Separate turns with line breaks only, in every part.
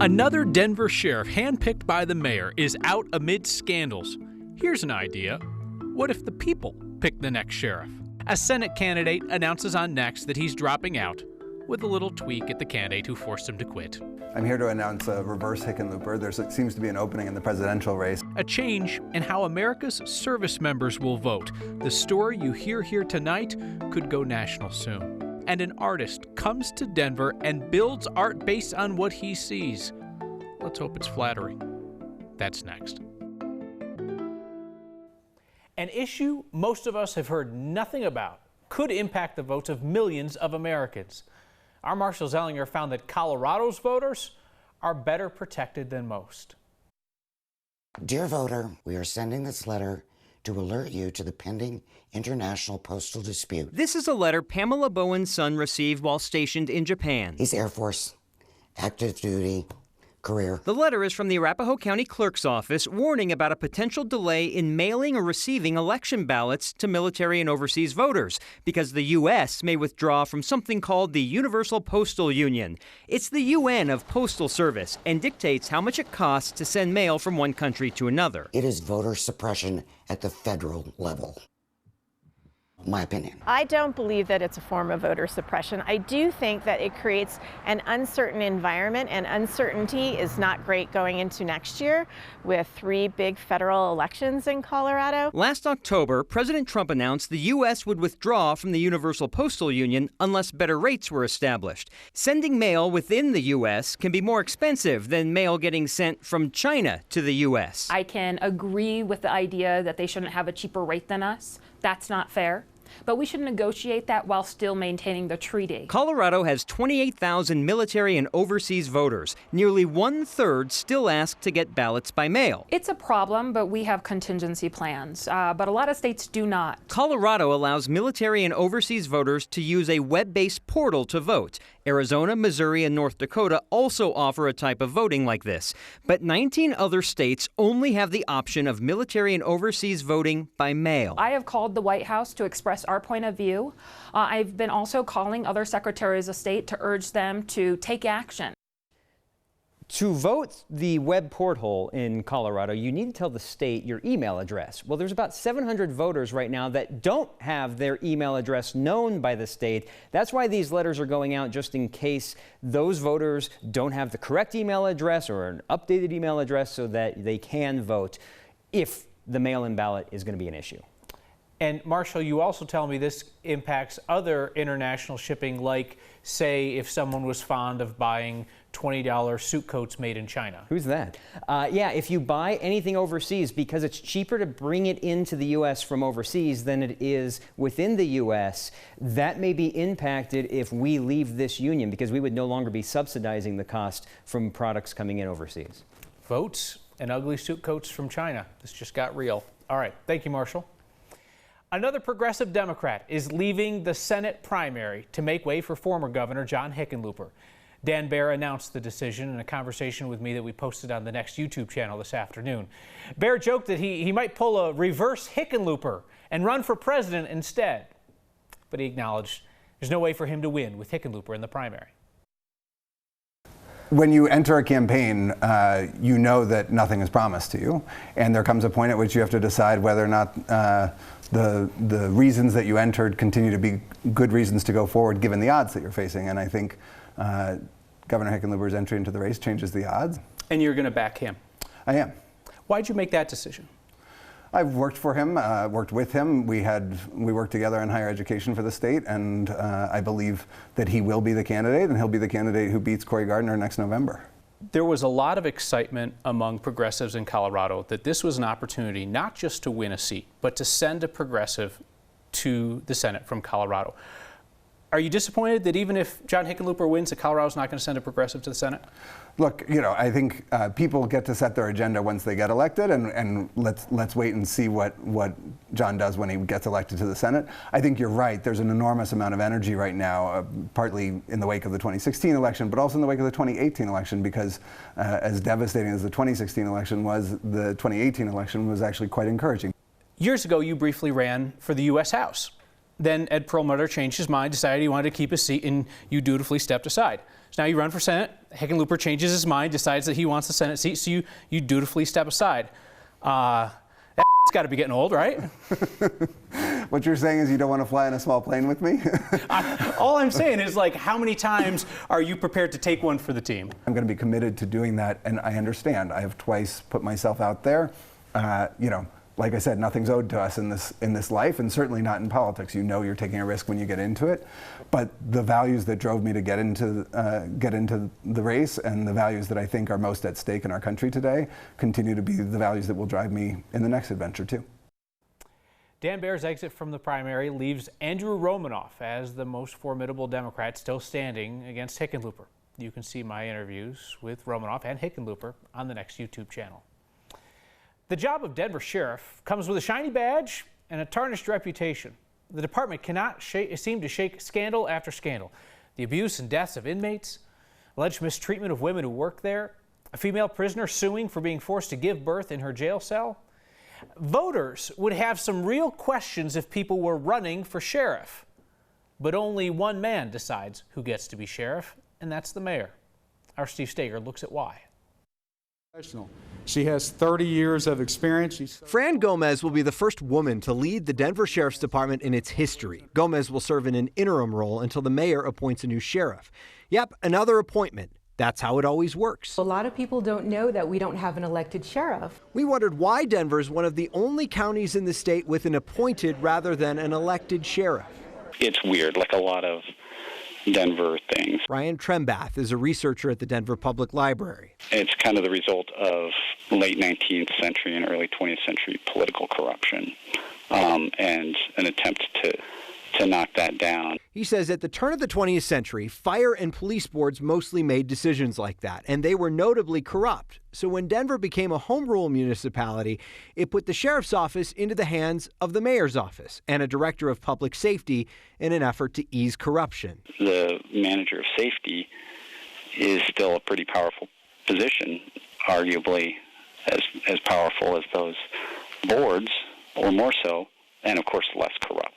Another Denver sheriff handpicked by the mayor is out amid scandals. Here's an idea. What if the people pick the next sheriff? A Senate candidate announces on Next that he's dropping out, with a little tweak at the candidate who forced him to quit.
I'm here to announce a reverse Hickenlooper. There seems to be an opening in the presidential race.
A change in how America's service members will vote. The story you hear here tonight could go national soon. And an artist comes to Denver and builds art based on what he sees. Let's hope it's flattering. That's next. An issue most of us have heard nothing about could impact the votes of millions of Americans. Our Marshall Zellinger found that Colorado's voters are better protected than most.
Dear voter, we are sending this letter to alert you to the pending international postal dispute.
This is a letter Pamela Bowen's son received while stationed in Japan.
He's Air Force, active duty, career.
The letter is from the Arapahoe County Clerk's office warning about a potential delay in mailing or receiving election ballots to military and overseas voters because the U.S. may withdraw from something called the Universal Postal Union. It's the UN of Postal Service and dictates how much it costs to send mail from one country to another.
It is voter suppression at the federal level. My opinion.
I don't believe that it's a form of voter suppression. I do think that it creates an uncertain environment, and uncertainty is not great going into next year with 3 big federal elections in Colorado.
Last October, President Trump announced the U.S. would withdraw from the Universal Postal Union unless better rates were established. Sending mail within the U.S. can be more expensive than mail getting sent from China to the U.S.
I can agree with the idea that they shouldn't have a cheaper rate than us. That's not fair. But we should negotiate that while still maintaining the treaty.
Colorado has 28,000 military and overseas voters. Nearly 1/3 still ask to get ballots by mail.
It's a problem, but we have contingency plans. But a lot of states do not.
Colorado allows military and overseas voters to use a web-based portal to vote. Arizona, Missouri, and North Dakota also offer a type of voting like this. But 19 other states only have the option of military and overseas voting by mail.
I have called the White House to express our point of view. I've been also calling other secretaries of state to urge them to take action.
To vote the web portal in Colorado, you need to tell the state your email address. Well, there's about 700 voters right now that don't have their email address known by the state. That's why these letters are going out, just in case those voters don't have the correct email address or an updated email address so that they can vote if the mail-in ballot is going to be an issue.
And Marshall, you also tell me this impacts other international shipping, like, say, if someone was fond of buying $20 suit coats made in China.
Who's that? Yeah, if you buy anything overseas, because it's cheaper to bring it into the U.S. from overseas than it is within the U.S., that may be impacted if we leave this union, because we would no longer be subsidizing the cost from products coming in overseas.
Votes and ugly suit coats from China. This just got real. All right. Thank you, Marshall. Another progressive Democrat is leaving the Senate primary to make way for former Governor John Hickenlooper. Dan Baer announced the decision in a conversation with me that we posted on the Next YouTube channel this afternoon. Baer joked that he might pull a reverse Hickenlooper and run for president instead. But he acknowledged there's no way for him to win with Hickenlooper in the primary.
When you enter a campaign, you know that nothing is promised to you. And there comes a point at which you have to decide whether or not the reasons that you entered continue to be good reasons to go forward given the odds that you're facing. And I think Governor Hickenlooper's entry into the race changes the odds.
And you're going to back him?
I am.
Why'd you make that decision?
I've worked for him, worked with him. We worked together in higher education for the state, and I believe that he will be the candidate, and he'll be the candidate who beats Cory Gardner next November.
There was a lot of excitement among progressives in Colorado that this was an opportunity not just to win a seat, but to send a progressive to the Senate from Colorado. Are you disappointed that even if John Hickenlooper wins, that Colorado's not going to send a progressive to the Senate?
Look, I think people get to set their agenda once they get elected, and let's wait and see what John does when he gets elected to the Senate. I think you're right. There's an enormous amount of energy right now, partly in the wake of the 2016 election, but also in the wake of the 2018 election, because as devastating as the 2016 election was, the 2018 election was actually quite encouraging.
Years ago, you briefly ran for the U.S. House. then Ed Perlmutter changed his mind, decided he wanted to keep his seat, and you dutifully stepped aside. So now you run for Senate. Hickenlooper changes his mind, decides that he wants the Senate seat, so you dutifully step aside. That's got to be getting old, right?
What you're saying is you don't want to fly in a small plane with me?
All I'm saying is, like, how many times are you prepared to take one for the team?
I'm going to be committed to doing that, and I understand. I have twice put myself out there. Like I said, nothing's owed to us in this life, and certainly not in politics. You know you're taking a risk when you get into it. But the values that drove me to get into the race, and the values that I think are most at stake in our country today, continue to be the values that will drive me in the next adventure too.
Dan Baer's exit from the primary leaves Andrew Romanoff as the most formidable Democrat still standing against Hickenlooper. You can see my interviews with Romanoff and Hickenlooper on the next YouTube channel. The job of Denver sheriff comes with a shiny badge and a tarnished reputation. The department cannot seem to shake scandal after scandal. The abuse and deaths of inmates, alleged mistreatment of women who work there, a female prisoner suing for being forced to give birth in her jail cell. Voters would have some real questions if people were running for sheriff. But only one man decides who gets to be sheriff, and that's the mayor. Our Steve Steger looks at why.
She has 30 years of experience.
Fran Gomez will be the first woman to lead the Denver Sheriff's Department in its history. Gomez will serve in an interim role until the mayor appoints a new sheriff. Yep, another appointment. That's how it always works.
A lot of people don't know that we don't have an elected sheriff.
We wondered why Denver is one of the only counties in the state with an appointed rather than an elected sheriff.
It's weird, like a lot of Denver things.
Brian Trembath is a researcher at the Denver Public Library.
It's kind of the result of late 19th century and early 20th century political corruption, and an attempt to knock that down.
He says at the turn of the 20th century, fire and police boards mostly made decisions like that, and they were notably corrupt. So when Denver became a home rule municipality, it put the sheriff's office into the hands of the mayor's office and a director of public safety in an effort to ease corruption.
The manager of safety is still a pretty powerful position, arguably as powerful as those boards, or more so, and of course less corrupt.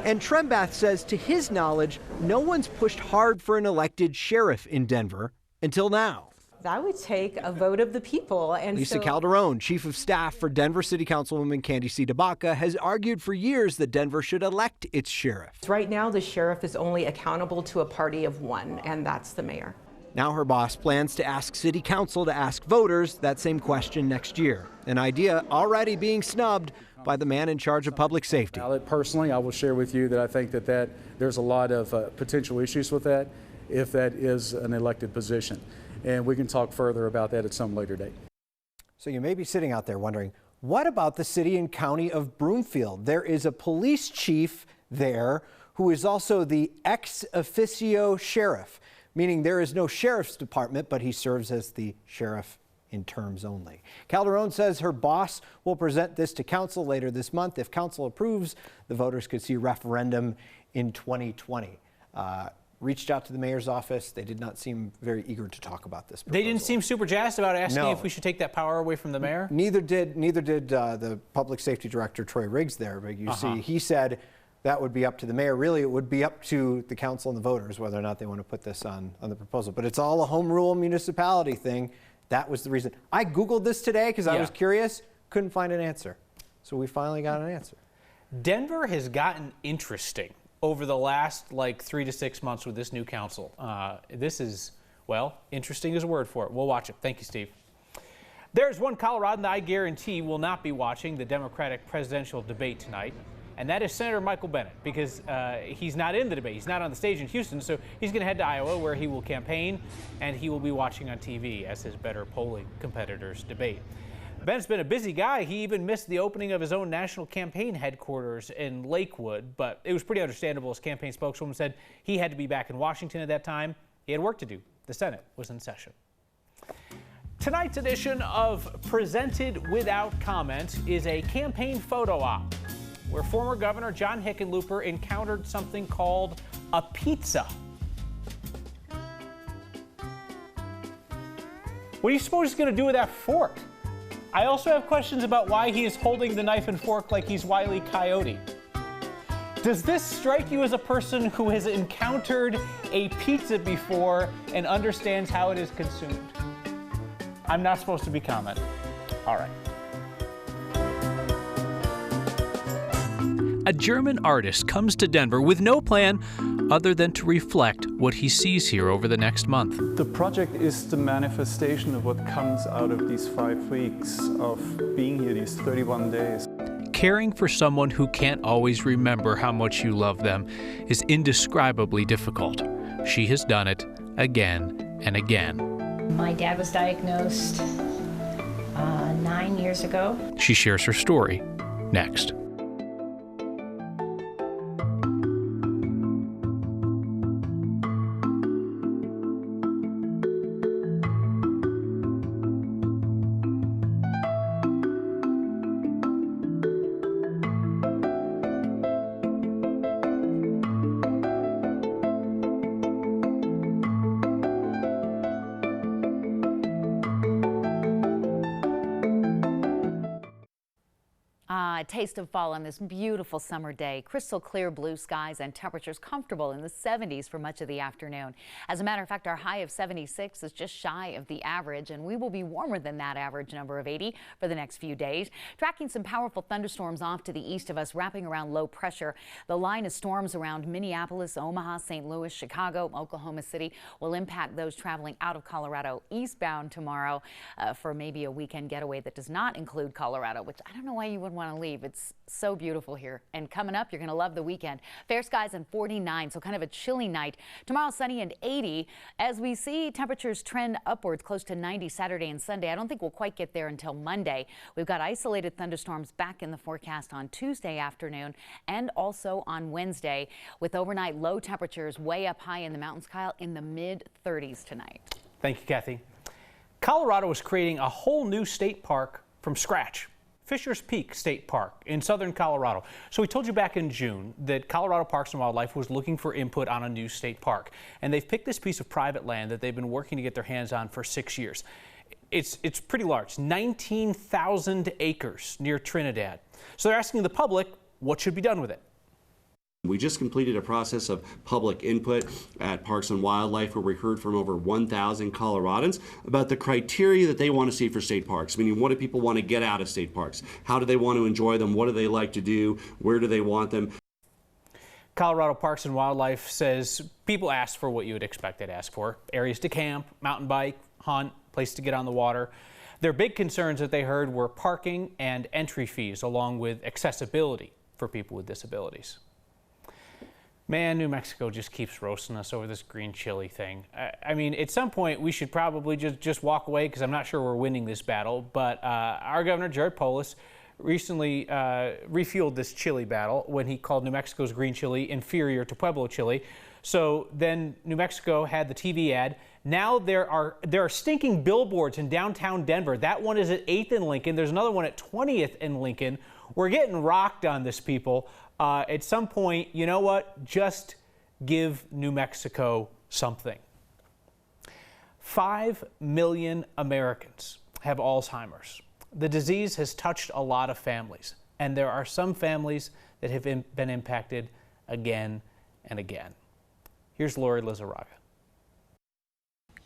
And Trembath says to his knowledge, no one's pushed hard for an elected sheriff in Denver until now.
That would take a vote of the people. And
Lisa Calderon, chief of staff for Denver City Councilwoman Candy C. DeBaca, has argued for years that Denver should elect its sheriff.
Right now, the sheriff is only accountable to a party of one, and that's the mayor.
Now her boss plans to ask City Council to ask voters that same question next year, an idea already being snubbed by the man in charge of public safety.
Personally, I will share with you that I think that there's a lot of potential issues with that if that is an elected position. And we can talk further about that at some later date.
So you may be sitting out there wondering, what about the city and county of Broomfield? There is a police chief there who is also the ex officio sheriff, meaning there is no sheriff's department, but he serves as the sheriff in terms only. Calderon says her boss will present this to council later this month. If council approves, the voters could see referendum in 2020. Reached out to the mayor's office. They did not seem very eager to talk about this proposal.
They didn't seem super jazzed about asking if we should take that power away from the mayor?
Neither did the public safety director, Troy Riggs, there. But you see, he said that would be up to the mayor. Really, it would be up to the council and the voters whether or not they want to put this on the proposal. But it's all a home rule municipality thing. That was the reason. I Googled this today because I was curious, couldn't find an answer. So we finally got an answer.
Denver has gotten interesting over the last 3 to 6 months with this new council. This is, well, interesting is a word for it. We'll watch it. Thank you, Steve. There's one Coloradan that I guarantee will not be watching the Democratic presidential debate tonight, and that is Senator Michael Bennet, because he's not in the debate. He's not on the stage in Houston, so he's going to head to Iowa where he will campaign, and he will be watching on TV as his better polling competitors debate. Ben's been a busy guy. He even missed the opening of his own national campaign headquarters in Lakewood, but it was pretty understandable. His campaign spokeswoman said he had to be back in Washington at that time. He had work to do. The Senate was in session. Tonight's edition of Presented Without Comment is a campaign photo op where former Governor John Hickenlooper encountered something called a pizza. What do you suppose he's going to do with that fork? I also have questions about why he is holding the knife and fork like he's Wile E. Coyote. Does this strike you as a person who has encountered a pizza before and understands how it is consumed? I'm not supposed to be commenting. All right. A German artist comes to Denver with no plan other than to reflect what he sees here over the next month.
The project is the manifestation of what comes out of these 5 weeks of being here, these 31 days.
Caring for someone who can't always remember how much you love them is indescribably difficult. She has done it again and again.
My dad was diagnosed 9 years ago.
She shares her story next.
A taste of fall on this beautiful summer day. Crystal clear blue skies and temperatures comfortable in the 70s for much of the afternoon. As a matter of fact, our high of 76 is just shy of the average, and we will be warmer than that average number of 80 for the next few days. Tracking some powerful thunderstorms off to the east of us, wrapping around low pressure. The line of storms around Minneapolis, Omaha, St. Louis, Chicago, Oklahoma City will impact those traveling out of Colorado eastbound tomorrow for maybe a weekend getaway that does not include Colorado, which I don't know why you would want to leave. It's so beautiful here. And coming up, you're going to love the weekend. Fair skies and 49, so kind of a chilly night. Tomorrow, sunny and 80. As we see temperatures trend upwards close to 90 Saturday and Sunday, I don't think we'll quite get there until Monday. We've got isolated thunderstorms back in the forecast on Tuesday afternoon and also on Wednesday, with overnight low temperatures way up high in the mountains, Kyle, in the mid-30s tonight.
Thank you, Kathy. Colorado is creating a whole new state park from scratch. Fisher's Peak State Park in southern Colorado. So we told you back in June that Colorado Parks and Wildlife was looking for input on a new state park. And they've picked this piece of private land that they've been working to get their hands on for 6 years. It's pretty large, 19,000 acres near Trinidad. So they're asking the public what should be done with it.
We just completed a process of public input at Parks and Wildlife where we heard from over 1,000 Coloradans about the criteria that they want to see for state parks. Meaning, what do people want to get out of state parks? How do they want to enjoy them? What do they like to do? Where do they want them?
Colorado Parks and Wildlife says people ask for what you would expect they'd ask for. Areas to camp, mountain bike, hunt, place to get on the water. Their big concerns that they heard were parking and entry fees, along with accessibility for people with disabilities. Man, New Mexico just keeps roasting us over this green chili thing. I mean, at some point, we should probably just walk away because I'm not sure we're winning this battle. But our governor, Jared Polis, recently refueled this chili battle when he called New Mexico's green chili inferior to Pueblo chili. So then New Mexico had the TV ad. Now there are stinking billboards in downtown Denver. That one is at 8th and Lincoln. There's another one at 20th and Lincoln. We're getting rocked on this, people. At some point, you know what? Just give New Mexico something. 5 million Americans have Alzheimer's. The disease has touched a lot of families, and there are some families that have been impacted again and again. Here's Lori Lizarraga.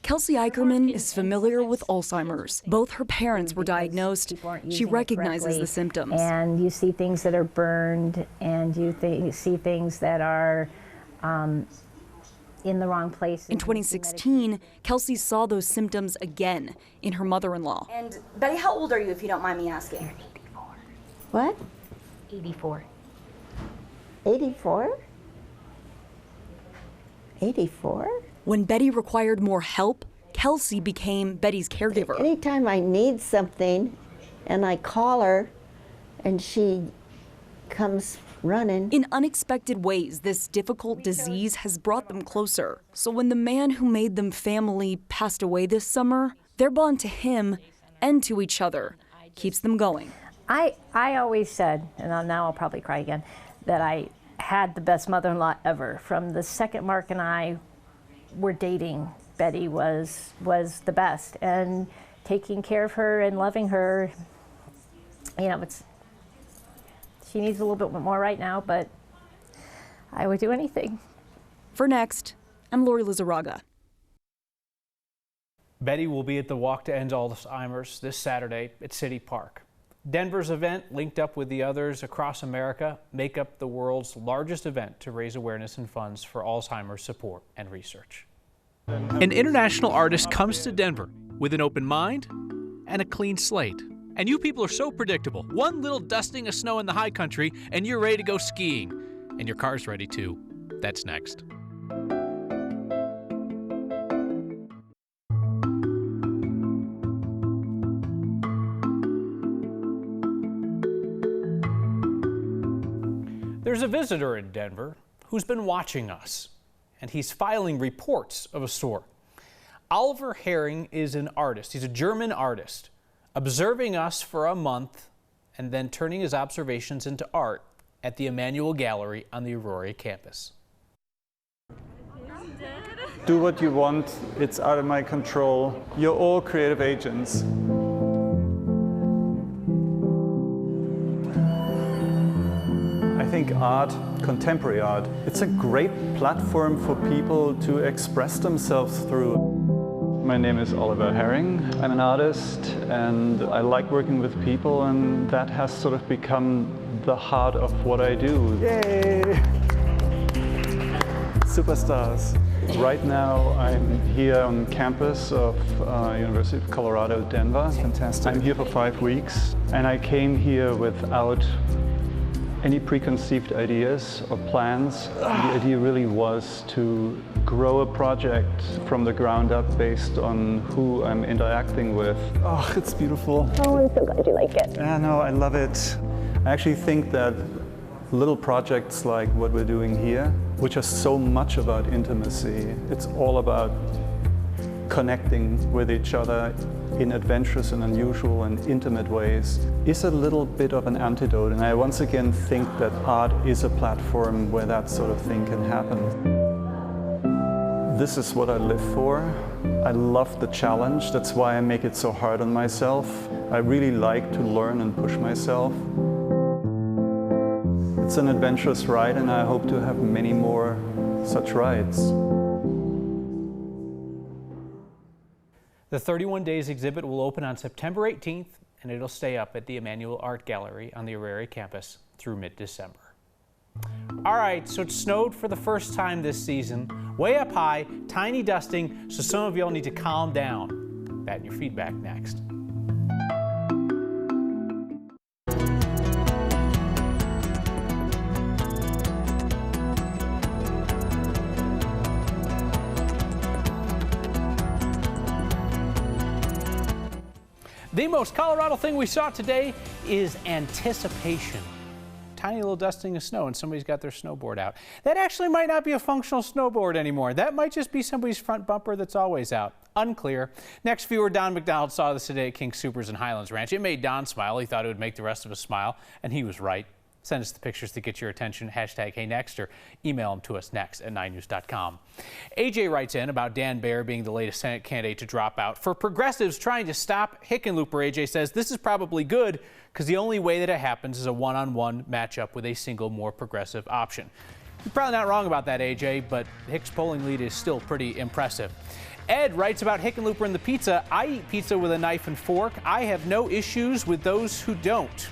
Kelsey Eicherman is familiar with Alzheimer's. Both her parents were diagnosed. She recognizes the symptoms.
And you see things that are burned, and you see things that are in the wrong place.
In 2016, Kelsey saw those symptoms again in her mother-in-law.
And Betty, how old are you, if you don't mind me asking?
You're 84. What?
84.
84? 84?
When Betty required more help, Kelsey became Betty's caregiver.
Anytime I need something and I call her and she comes running.
In unexpected ways, this difficult disease has brought them closer. So when the man who made them family passed away this summer, their bond to him and to each other keeps them going.
I always said, and now I'll probably cry again, that I had the best mother-in-law ever. From the second Mark and I were dating, Betty was the best, and taking care of her and loving her, you know, she needs a little bit more right now, but I would do anything.
For Next, I'm Lori Lizarraga.
Betty will be at the Walk to End Alzheimer's this Saturday at City Park. Denver's event, linked up with the others across America, make up the world's largest event to raise awareness and funds for Alzheimer's support and research. An international artist comes to Denver with an open mind and a clean slate. And you people are so predictable. One little dusting of snow in the high country and you're ready to go skiing. And your car's ready too. That's next. There's a visitor in Denver who's been watching us, and he's filing reports of a sort. Oliver Herring is an artist. He's a German artist, observing us for a month and then turning his observations into art at the Emanuel Gallery on the Aurora campus.
Do what you want, it's out of my control. You're all creative agents. I think art, contemporary art, it's a great platform for people to express themselves through. My name is Oliver Herring. I'm an artist and I like working with people, and that has sort of become the heart of what I do. Yay! Superstars. Right now I'm here on campus of University of Colorado, Denver. Fantastic. I'm here for 5 weeks and I came here without any preconceived ideas or plans. The idea really was to grow a project from the ground up based on who I'm interacting with. Oh, it's beautiful.
Oh, I'm so glad you like it.
Yeah, no, I love it. I actually think that little projects like what we're doing here, which are so much about intimacy, it's all about connecting with each other in adventurous and unusual and intimate ways, is a little bit of an antidote. And I once again think that art is a platform where that sort of thing can happen. This is what I live for. I love the challenge. That's why I make it so hard on myself. I really like to learn and push myself. It's an adventurous ride, and I hope to have many more such rides.
The 31 Days exhibit will open on September 18th, and it'll stay up at the Emanuel Art Gallery on the Aurora campus through mid-December. All right, so it snowed for the first time this season, way up high, tiny dusting, so some of y'all need to calm down. That and your feedback next. The most Colorado thing we saw today is anticipation. Tiny little dusting of snow and somebody's got their snowboard out. That actually might not be a functional snowboard anymore. That might just be somebody's front bumper that's always out. Unclear. Next viewer Don McDonald saw this today at King Soopers and Highlands Ranch. It made Don smile. He thought it would make the rest of us smile, and he was right. Send us the pictures to get your attention, #HeyNext, or email them to us next at 9news.com. AJ writes in about Dan Baer being the latest Senate candidate to drop out. For progressives trying to stop Hickenlooper, AJ says this is probably good because the only way that it happens is a one-on-one matchup with a single more progressive option. You're probably not wrong about that, AJ, but Hick's polling lead is still pretty impressive. Ed writes about Hickenlooper and the pizza. I eat pizza with a knife and fork. I have no issues with those who don't.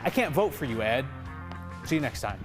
I can't vote for you, Ed. See you next time.